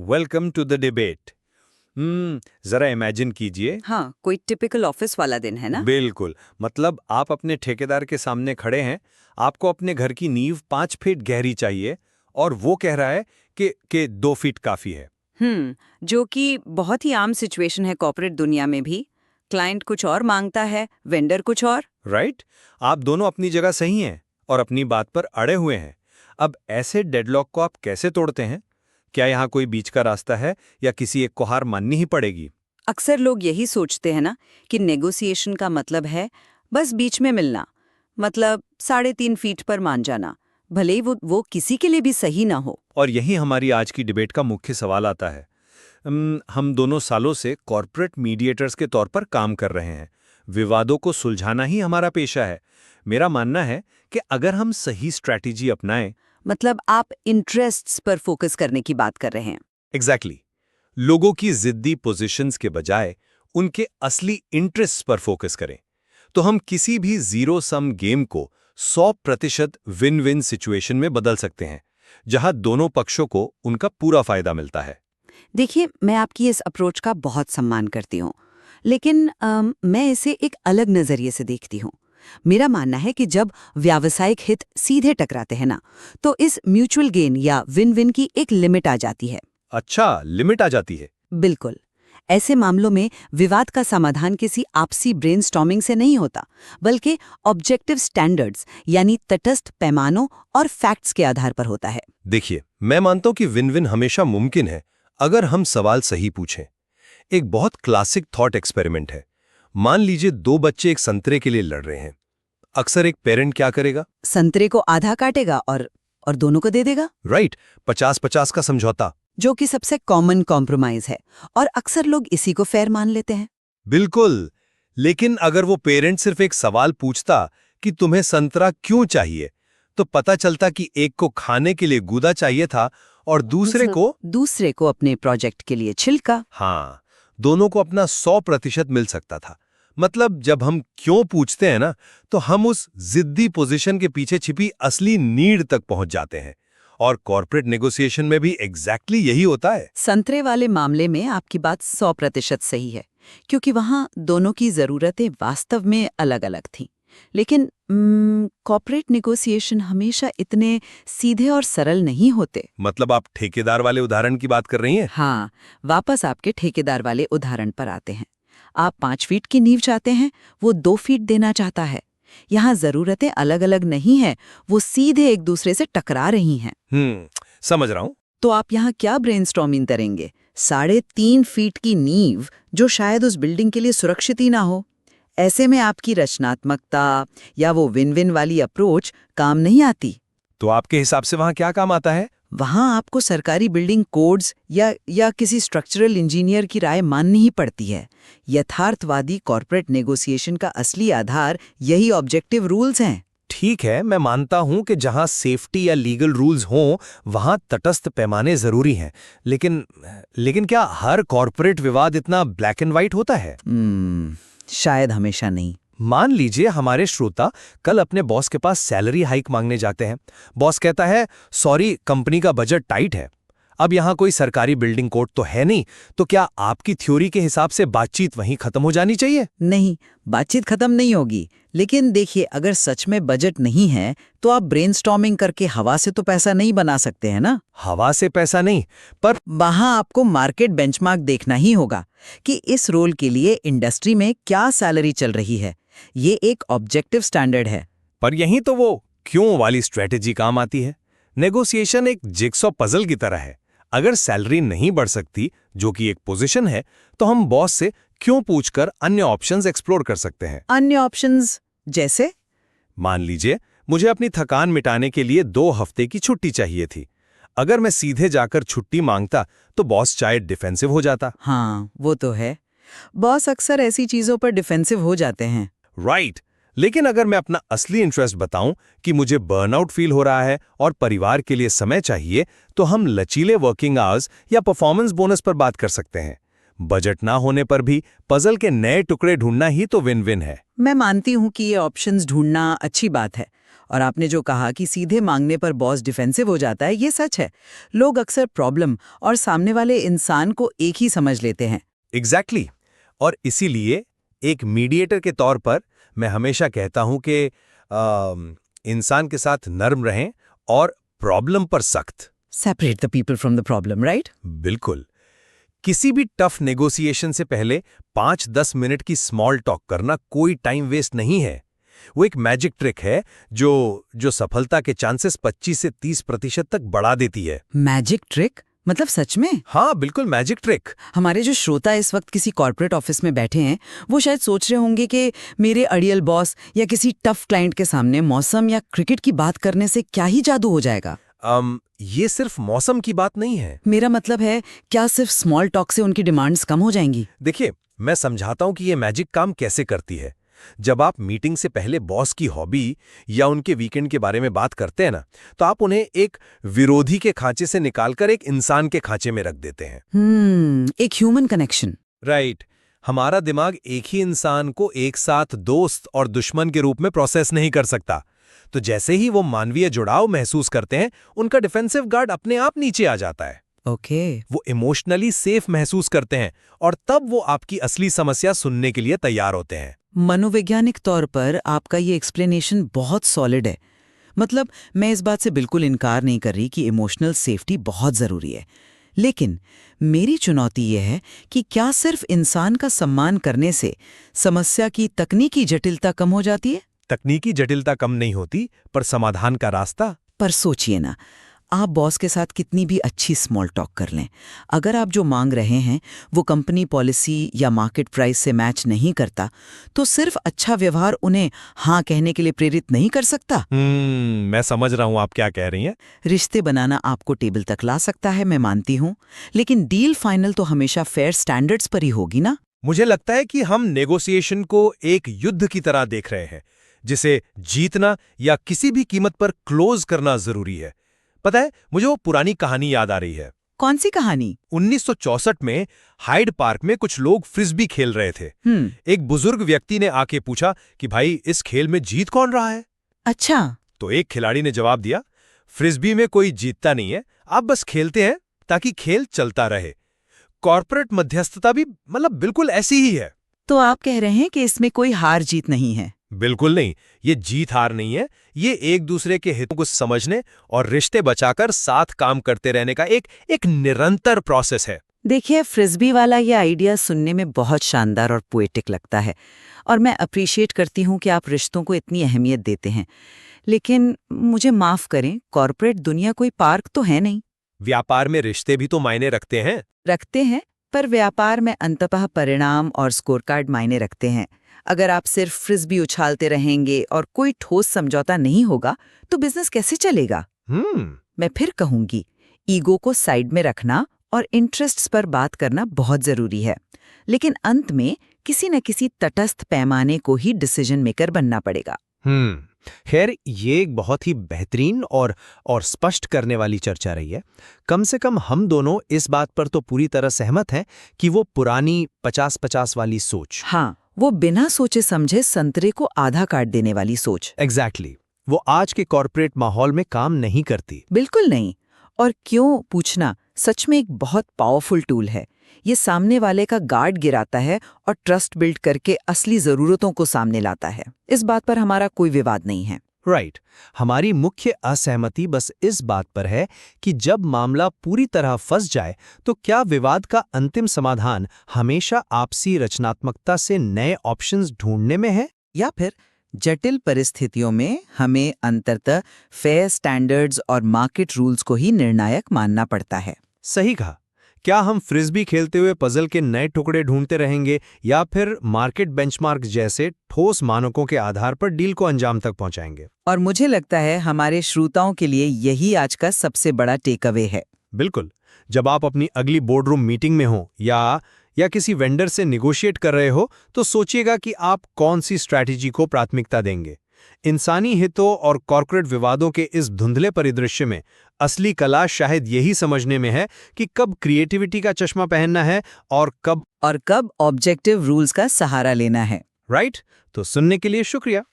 Welcome to the debate. जरा imagine कीजिए। हाँ, कोई टिपिकल ऑफिस वाला दिन है ना। बिल्कुल, मतलब आप अपने ठेकेदार के सामने खड़े हैं, आपको अपने घर की नींव 5 फीट गहरी चाहिए और वो कह रहा है कि 2 फीट काफी है। जो कि बहुत ही आम सिचुएशन है कॉर्पोरेट दुनिया में भी। क्लाइंट कुछ और मांगता है, वेंडर कुछ और। राइट? आप दोनों अपनी जगह सही हैं और अपनी बात पर अड़े हुए हैं। अब ऐसे डेडलॉक को आप कैसे तोड़ते हैं? क्या यहाँ कोई बीच का रास्ता है या किसी एक को हार माननी ही पड़ेगी? अक्सर लोग यही सोचते हैं ना कि नेगोशिएशन का मतलब है बस बीच में मिलना, मतलब 3.5 फीट पर मान जाना, भले ही वो किसी के लिए भी सही ना हो। और यही हमारी आज की डिबेट का मुख्य सवाल आता है। हम दोनों सालों से कॉर्पोरेट मीडिएटर्स के तौर पर काम कर रहे हैं। विवादों को सुलझाना ही हमारा पेशा है। मेरा मानना है कि अगर हम सही स्ट्रैटेजी अपनाएं। मतलब आप इंटरेस्ट्स पर फोकस करने की बात कर रहे हैं। एग्जैक्टली, लोगों की जिद्दी पोजीशंस के बजाय उनके असली इंटरेस्ट्स पर फोकस करें, तो हम किसी भी जीरो सम गेम को 100% विन विन सिचुएशन में बदल सकते हैं, जहां दोनों पक्षों को उनका पूरा फायदा मिलता है। देखिए, मैं आपकी इस अप्रोच का बहुत सम्मान करती हूँ, लेकिन मैं इसे एक अलग नज़रिए से देखती हूँ। मेरा मानना है कि जब व्यावसायिक हित सीधे टकराते हैं ना, तो इस म्यूचुअल गेन या विन विन की एक लिमिट आ जाती है। अच्छा, लिमिट आ जाती है। बिल्कुल। ऐसे मामलों में विवाद का समाधान किसी आपसी ब्रेनस्टॉर्मिंग से नहीं होता, बल्कि ऑब्जेक्टिव स्टैंडर्ड्स यानी तटस्थ पैमानों और फैक्ट्स के आधार पर होता है। देखिए, मैं मानता हूं कि विन विन हमेशा मुमकिन है अगर हम सवाल सही पूछें। एक बहुत क्लासिक थॉट एक्सपेरिमेंट है। मान लीजिए 2 बच्चे एक संतरे के लिए लड़ रहे हैं। अक्सर एक पेरेंट क्या करेगा? संतरे को आधा काटेगा और दोनों को दे देगा। राइट, 50-50 का समझौता। जो कि सबसे कॉमन कॉम्प्रोमाइज है, और अक्सर लोग इसी को फेयर मान लेते हैं। बिल्कुल, लेकिन अगर वो पेरेंट सिर्फ एक सवाल पूछता कि तुम्हें संतरा क्यों चाहिए, तो पता चलता कि एक को खाने के लिए गूदा चाहिए था और दूसरे को अपने प्रोजेक्ट के लिए छिलका। हाँ, दोनों को अपना 100% मिल सकता था। मतलब जब हम क्यों पूछते हैं ना, तो हम उस जिद्दी पोजीशन के पीछे छिपी असली नीड तक पहुंच जाते हैं। और कॉर्पोरेट नेगोशिएशन में भी एग्जैक्टली यही होता है। संतरे वाले मामले में आपकी बात 100% सही है, क्योंकि वहां दोनों की जरूरतें वास्तव में अलग अलग थीं। लेकिन कॉर्पोरेट नेगोशिएशन हमेशा इतने सीधे और सरल नहीं होते। मतलब आप ठेकेदार वाले उदाहरण की बात कर रही हैं? हाँ, वापस आपके ठेकेदार वाले उदाहरण पर आते हैं। आप 5 फीट की नींव चाहते हैं, वो 2 फीट देना चाहता है। यहाँ जरूरतें अलग अलग नहीं है, वो सीधे एक दूसरे से टकरा रही हैं। समझ रहा हूँ। तो आप यहाँ क्या ब्रेनस्टॉर्मिंग करेंगे? 3.5 फीट की नींव जो शायद उस बिल्डिंग के लिए सुरक्षित ही ना हो। ऐसे में आपकी रचनात्मकता या वो विन विन वाली अप्रोच काम नहीं आती। तो आपके हिसाब से वहां क्या काम आता है? वहां आपको सरकारी बिल्डिंग कोड्स या किसी स्ट्रक्चरल इंजीनियर की राय माननी ही पड़ती है। यथार्थवादी कॉर्पोरेट नेगोशिएशन का असली आधार यही ऑब्जेक्टिव रूल्स हैं। ठीक है, मैं मानता हूं कि जहां सेफ्टी या लीगल रूल्स हों, वहां तटस्थ पैमाने जरूरी हैं। लेकिन क्या हर कॉर्पोरेट विवाद इतना ब्लैक एंड व्हाइट होता है? शायद हमेशा नहीं। मान लीजिए हमारे श्रोता कल अपने बॉस के पास सैलरी हाइक मांगने जाते हैं। बॉस कहता है, सॉरी, कंपनी का बजट टाइट है। अब यहाँ कोई सरकारी बिल्डिंग कोड तो है नहीं, तो क्या आपकी थ्योरी के हिसाब से बातचीत वहीं खत्म हो जानी चाहिए? नहीं, बातचीत खत्म नहीं होगी। लेकिन देखिए, अगर सच में बजट नहीं है, तो आप ब्रेनस्टॉर्मिंग करके हवा से तो पैसा नहीं बना सकते हैं ना। हवा से पैसा नहीं, पर वहां आपको मार्केट बेंचमार्क देखना ही होगा कि इस रोल के लिए इंडस्ट्री में क्या सैलरी चल रही है। ये एक ऑब्जेक्टिव स्टैंडर्ड है। पर यहीं तो वो क्यों वाली स्ट्रेटेजी काम आती है। नेगोशिएशन एक जिगसॉ पजल की तरह है। अगर सैलरी नहीं बढ़ सकती, जो कि एक पोजीशन है, तो हम बॉस से क्यों पूछकर अन्य ऑप्शंस एक्सप्लोर कर सकते हैं। अन्य ऑप्शंस जैसे? मान लीजिए मुझे अपनी थकान मिटाने के लिए 2 हफ्ते की छुट्टी चाहिए थी। अगर मैं सीधे जाकर छुट्टी मांगता, तो बॉस शायद डिफेंसिव हो जाता। हाँ, वो तो है। बॉस अक्सर ऐसी चीजों पर डिफेंसिव हो जाते हैं। राइट। लेकिन अगर मैं अपना असली इंटरेस्ट बताऊं कि मुझे बर्नआउट फील हो रहा है और परिवार के लिए समय चाहिए, तो हम लचीले वर्किंग आवर्स या परफॉर्मेंस बोनस पर बात कर सकते हैं। बजट ना होने पर भी पजल के नए टुकड़े ढूंढना ही तो विन विन है। मैं मानती हूँ कि ये ऑप्शंस ढूंढना अच्छी बात है, और आपने जो कहा कि सीधे मांगने पर बॉस डिफेंसिव हो जाता है, ये सच है। लोग अक्सर प्रॉब्लम और सामने वाले इंसान को एक ही समझ लेते हैं। एग्जैक्टली और इसीलिए एक मीडिएटर के तौर पर मैं हमेशा कहता हूं कि इंसान के साथ नर्म रहें और प्रॉब्लम पर सख्त। Separate the people from the problem, right? बिल्कुल। किसी भी टफ नेगोशिएशन से पहले 5-10 मिनट की स्मॉल टॉक करना कोई टाइम वेस्ट नहीं है। वो एक मैजिक ट्रिक है जो सफलता के चांसेस 25 से 30% तक बढ़ा देती है। Magic trick? मतलब सच में? हाँ, बिल्कुल मैजिक ट्रिक। हमारे जो श्रोता इस वक्त किसी कॉर्पोरेट ऑफिस में बैठे हैं, वो शायद सोच रहे होंगे कि मेरे अड़ियल बॉस या किसी टफ क्लाइंट के सामने मौसम या क्रिकेट की बात करने से क्या ही जादू हो जाएगा। ये सिर्फ मौसम की बात नहीं है। मेरा मतलब है, क्या सिर्फ स्मॉल टॉक से उनकी डिमांड्स कम हो जाएंगी? देखिए, मैं समझाता हूं कि ये मैजिक काम कैसे करती है। जब आप मीटिंग से पहले बॉस की हॉबी या उनके वीकेंड के बारे में बात करते हैं ना, तो आप उन्हें एक विरोधी के खांचे से निकालकर एक इंसान के खांचे में रख देते हैं। एक ह्यूमन कनेक्शन। राइट। हमारा दिमाग एक ही इंसान को एक साथ दोस्त और दुश्मन के रूप में प्रोसेस नहीं कर सकता। तो जैसे ही वो मानवीय जुड़ाव महसूस करते हैं, उनका डिफेंसिव गार्ड अपने आप नीचे आ जाता है। ओके। वो इमोशनली सेफ महसूस करते हैं और तब वो आपकी असली समस्या सुनने के लिए तैयार होते हैं। मनोवैज्ञानिक तौर पर आपका ये एक्सप्लेनेशन बहुत सॉलिड है। मतलब मैं इस बात से बिल्कुल इनकार नहीं कर रही कि इमोशनल सेफ्टी बहुत ज़रूरी है, लेकिन मेरी चुनौती यह है कि क्या सिर्फ इंसान का सम्मान करने से समस्या की तकनीकी जटिलता कम हो जाती है? तकनीकी जटिलता कम नहीं होती, पर समाधान का रास्ता। पर सोचिए ना, आप बॉस के साथ कितनी भी अच्छी स्मॉल टॉक कर लें, अगर आप जो मांग रहे हैं वो कंपनी पॉलिसी या मार्केट प्राइस से मैच नहीं करता, तो सिर्फ अच्छा व्यवहार उन्हें हाँ कहने के लिए प्रेरित नहीं कर सकता। मैं समझ रहा हूं आप क्या कह रही हैं। रिश्ते बनाना आपको टेबल तक ला सकता है, मैं मानती हूँ, लेकिन डील फाइनल तो हमेशा फेयर स्टैंडर्ड्स पर ही होगी ना। मुझे लगता है कि हम नेगोशिएशन को एक युद्ध की तरह देख रहे हैं, जिसे जीतना या किसी भी कीमत पर क्लोज करना जरूरी है। पता है, मुझे वो पुरानी कहानी याद आ रही है। कौन सी कहानी? 1964 में हाइड पार्क में कुछ लोग फ्रिस्बी खेल रहे थे। एक बुजुर्ग व्यक्ति ने आके पूछा कि भाई, इस खेल में जीत कौन रहा है? अच्छा। तो एक खिलाड़ी ने जवाब दिया, फ्रिस्बी में कोई जीतता नहीं है, आप बस खेलते हैं ताकि खेल चलता रहे। कॉर्पोरेट मध्यस्थता भी मतलब बिल्कुल ऐसी ही है। तो आप कह रहे हैं कि इसमें कोई हार जीत नहीं है? बिल्कुल नहीं, ये जीत हार नहीं है, ये एक दूसरे के हितों को समझने और रिश्ते बचाकर साथ काम करते रहने का एक निरंतर प्रोसेस है। देखिए, फ्रिस्बी वाला ये आइडिया सुनने में बहुत शानदार और पोएटिक लगता है, और मैं अप्रिशिएट करती हूँ कि आप रिश्तों को इतनी अहमियत देते हैं। लेकिन मुझे माफ करें, कॉर्पोरेट दुनिया कोई पार्क तो है नहीं। व्यापार में रिश्ते भी तो मायने रखते हैं, पर व्यापार में अंततः परिणाम और स्कोरकार्ड मायने रखते हैं। अगर आप सिर्फ फ्रिस्बी उछालते रहेंगे और कोई ठोस समझौता नहीं होगा, तो बिजनेस कैसे चलेगा? मैं फिर कहूंगी, ईगो को साइड में रखना और इंटरेस्ट्स पर बात करना बहुत जरूरी है, लेकिन अंत में किसी न किसी तटस्थ पैमाने को ही डिसीजन मेकर बनना पड़ेगा। खैर, ये एक बहुत ही बेहतरीन और स्पष्ट करने वाली चर्चा रही है। कम से कम हम दोनों इस बात पर तो पूरी तरह सहमत हैं कि वो पुरानी 50-50 वाली सोच, हाँ, वो बिना सोचे समझे संतरे को आधा काट देने वाली सोच, एग्जैक्टली, वो आज के कॉर्पोरेट माहौल में काम नहीं करती। बिल्कुल नहीं। और क्यों पूछना सच में एक बहुत पावरफुल टूल है। ये सामने वाले का गार्ड गिराता है और ट्रस्ट बिल्ड करके असली जरूरतों को सामने लाता है। इस बात पर हमारा कोई विवाद नहीं है। राइट। हमारी मुख्य असहमति बस इस बात पर है कि जब मामला पूरी तरह फंस जाए, तो क्या विवाद का अंतिम समाधान हमेशा आपसी रचनात्मकता से नए ऑप्शंस ढूंढने में है, या फिर जटिल परिस्थितियों में हमें अंततः फेयर स्टैंडर्ड्स और मार्केट रूल्स को ही निर्णायक मानना पड़ता है। सही कहा। क्या हम फ्रिस्बी खेलते हुए पजल के नए टुकड़े ढूंढते रहेंगे, या फिर मार्केट बेंचमार्क जैसे ठोस मानकों के आधार पर डील को अंजाम तक पहुंचाएंगे? और मुझे लगता है हमारे श्रोताओं के लिए यही आज का सबसे बड़ा टेक अवे है। बिल्कुल। जब आप अपनी अगली बोर्डरूम मीटिंग में हो या किसी वेंडर से निगोशिएट कर रहे हो, तो सोचिएगा कि आप कौन सी स्ट्रैटेजी को प्राथमिकता देंगे। इंसानी हितों और कॉर्पोरेट विवादों के इस धुंधले परिदृश्य में असली कला शायद यही समझने में है कि कब क्रिएटिविटी का चश्मा पहनना है और कब ऑब्जेक्टिव रूल्स का सहारा लेना है। राइट। तो सुनने के लिए शुक्रिया।